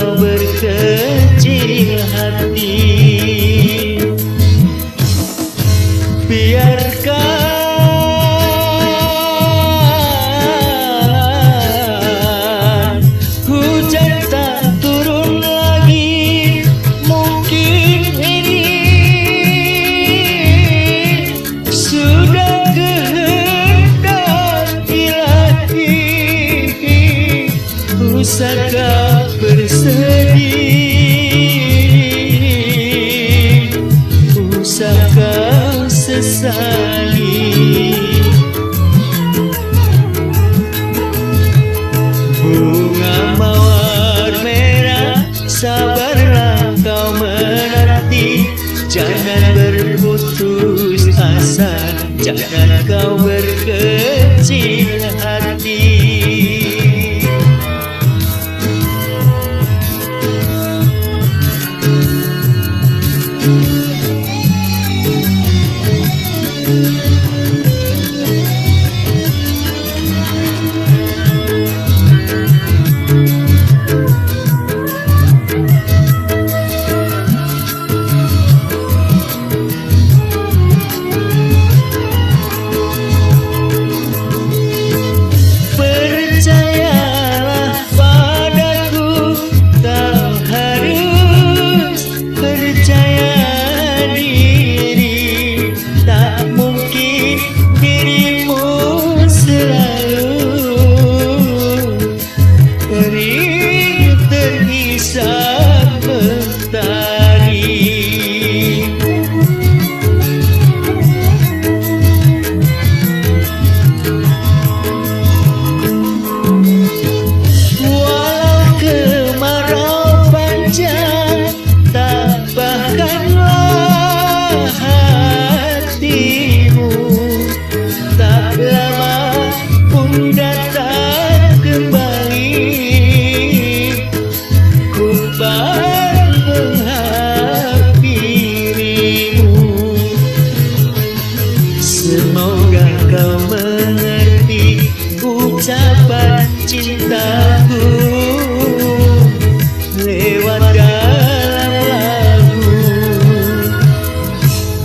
kau berkecil hati. Biarkan hujan tak turun lagi, mungkin ini sudah kehendak ilahi. Usahakah bersedih, usahakah sesali. Bunga mawar merah, sabarlah kau menanti. Jangan berputus asa, jangan kau berkecil hati. Semoga kau mengerti ucapan cintaku lewat dalam lagu.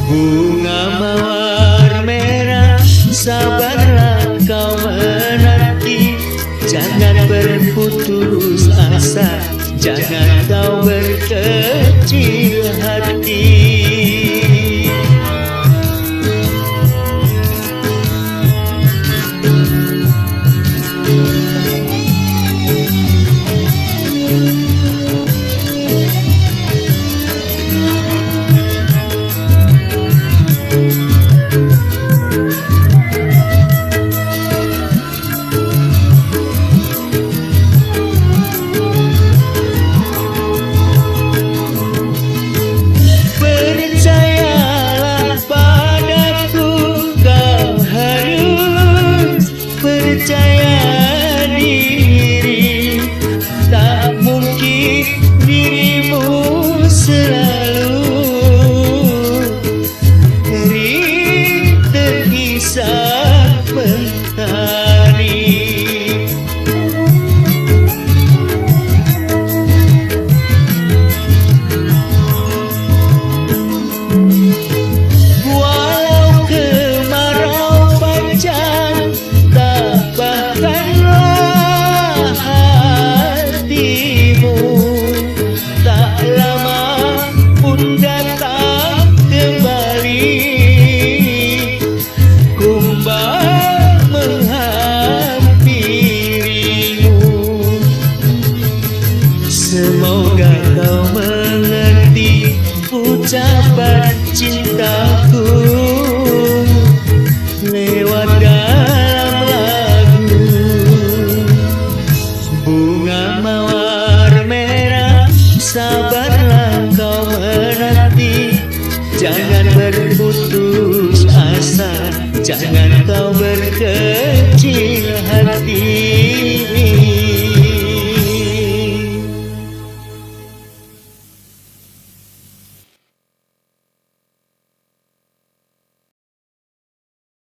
Bunga mawar merah, sabarlah kau menanti. Jangan berputus asa, jangan kau berkecil hati. Percaya diri, tak mungkin dirimu selalu terkisah mentari. Walau kemarau panjang, semoga kau mengerti ucapan cintaku lewat dalam lagu. Bunga mawar merah, sabarlah kau menanti. Jangan berputus asa, jangan kau berkecil hati.